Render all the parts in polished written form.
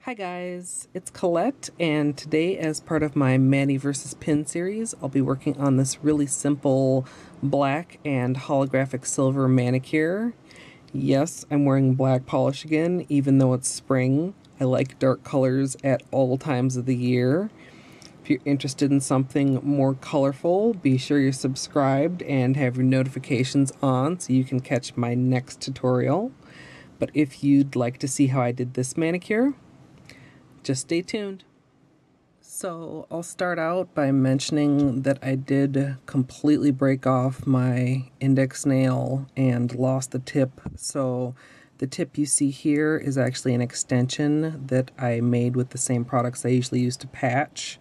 Hi guys, it's Colette, and today as part of my Mani vs. Pin series, I'll be working on this really simple black and holographic silver manicure. Yes, I'm wearing black polish again, even though it's spring. I like dark colors at all times of the year. If you're interested in something more colorful, be sure you're subscribed and have your notifications on so you can catch my next tutorial. But if you'd like to see how I did this manicure, just stay tuned. So I'll start out by mentioning that I did completely break off my index nail and lost the tip. So the tip you see here is actually an extension that I made with the same products I usually use to patch.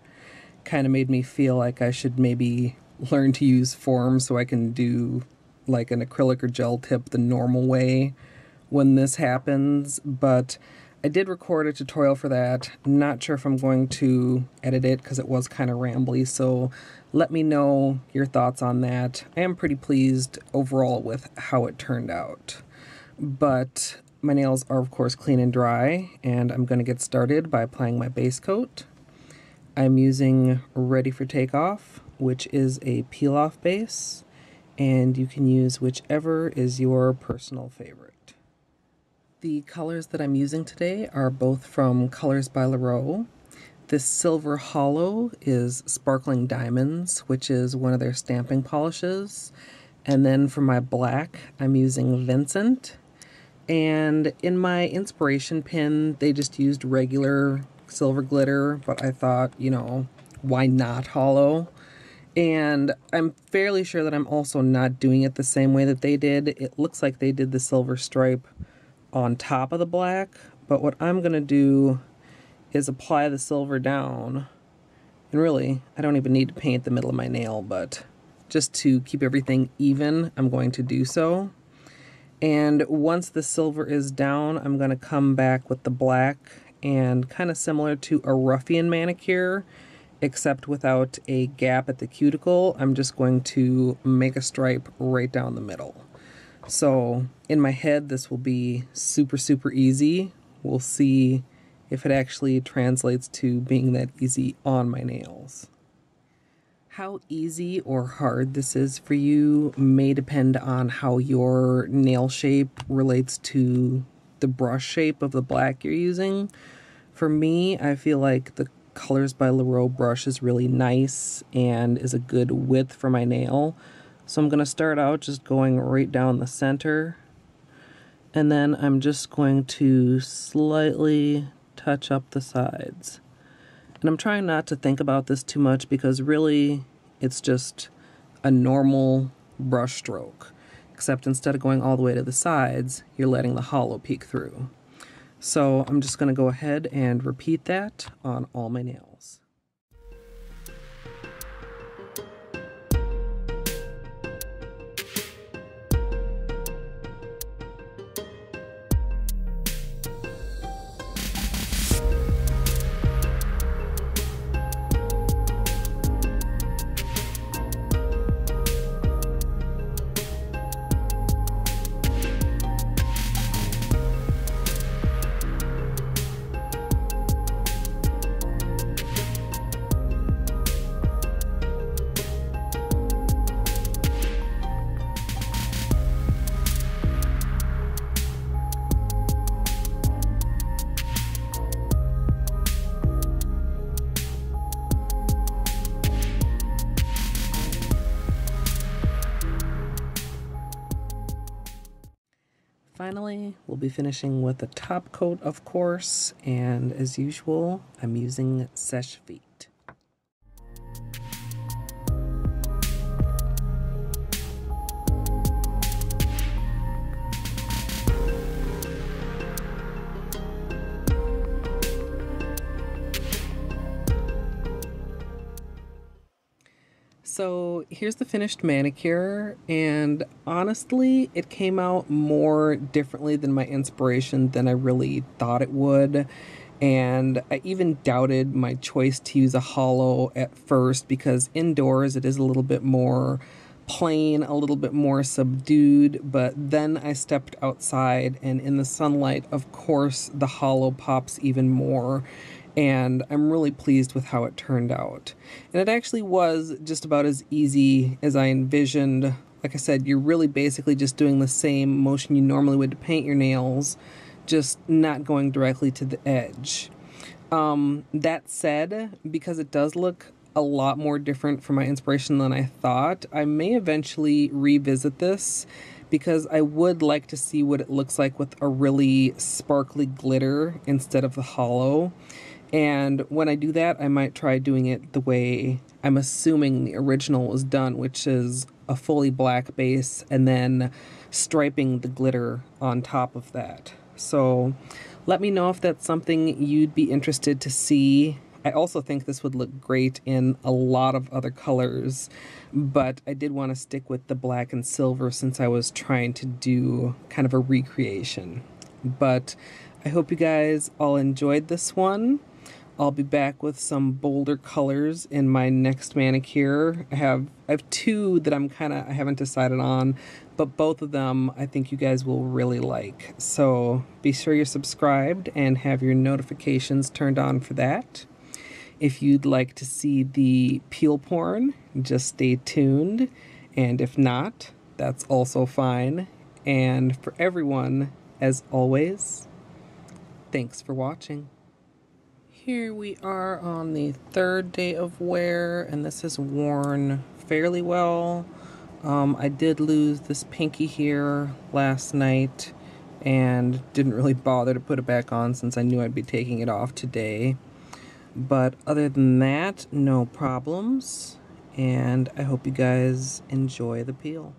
Kind of made me feel like I should maybe learn to use form so I can do like an acrylic or gel tip the normal way when this happens, but I did record a tutorial for that. Not sure if I'm going to edit it because it was kind of rambly, so let me know your thoughts on that. I am pretty pleased overall with how it turned out. But my nails are of course clean and dry, and I'm going to get started by applying my base coat. I'm using Ready for Takeoff, which is a peel-off base, and you can use whichever is your personal favorite. The colors that I'm using today are both from Colors by Llarowe. This Silver Holo is Sparkling Diamonds, which is one of their stamping polishes. And then for my black, I'm using Vincent. And in my inspiration pin, they just used regular silver glitter, but I thought, you know, why not holo? And I'm fairly sure that I'm also not doing it the same way that they did. It looks like they did the silver stripe on top of the black, but what I'm gonna do is apply the silver down, and really I don't even need to paint the middle of my nail, but just to keep everything even, I'm going to do so. And once the silver is down, I'm gonna come back with the black, and kind of similar to a ruffian manicure, except without a gap at the cuticle, I'm just going to make a stripe right down the middle. So in my head, this will be super easy. We'll see if it actually translates to being that easy on my nails. How easy or hard this is for you may depend on how your nail shape relates to the brush shape of the black you're using. For me, I feel like the Colors by Llarowe brush is really nice and is a good width for my nail. So I'm going to start out just going right down the center, and then I'm just going to slightly touch up the sides. And I'm trying not to think about this too much because really it's just a normal brush stroke, except instead of going all the way to the sides, you're letting the holo peek through. So I'm just going to go ahead and repeat that on all my nails. Finally, we'll be finishing with a top coat, of course, and as usual, I'm using Seche Vite. So here's the finished manicure, and honestly, it came out more differently than my inspiration than I really thought it would. And I even doubted my choice to use a holo at first because indoors it is a little bit more plain, a little bit more subdued, but then I stepped outside and in the sunlight, of course, the holo pops even more, and I'm really pleased with how it turned out. And it actually was just about as easy as I envisioned. Like I said, you're really basically just doing the same motion you normally would to paint your nails, just not going directly to the edge. That said, because it does look a lot more different from my inspiration than I thought, I may eventually revisit this because I would like to see what it looks like with a really sparkly glitter instead of the holo. And when I do that, I might try doing it the way I'm assuming the original was done, which is a fully black base and then striping the glitter on top of that. So let me know if that's something you'd be interested to see. I also think this would look great in a lot of other colors, but I did want to stick with the black and silver since I was trying to do kind of a recreation. But I hope you guys all enjoyed this one. I'll be back with some bolder colors in my next manicure. I have two that I haven't decided on, but both of them I think you guys will really like. So be sure you're subscribed and have your notifications turned on for that. If you'd like to see the peel porn, just stay tuned. And if not, that's also fine. And for everyone, as always, thanks for watching. Here we are on the third day of wear, and this has worn fairly well. I did lose this pinky here last night and didn't really bother to put it back on since I knew I'd be taking it off today. But other than that, no problems, and I hope you guys enjoy the peel.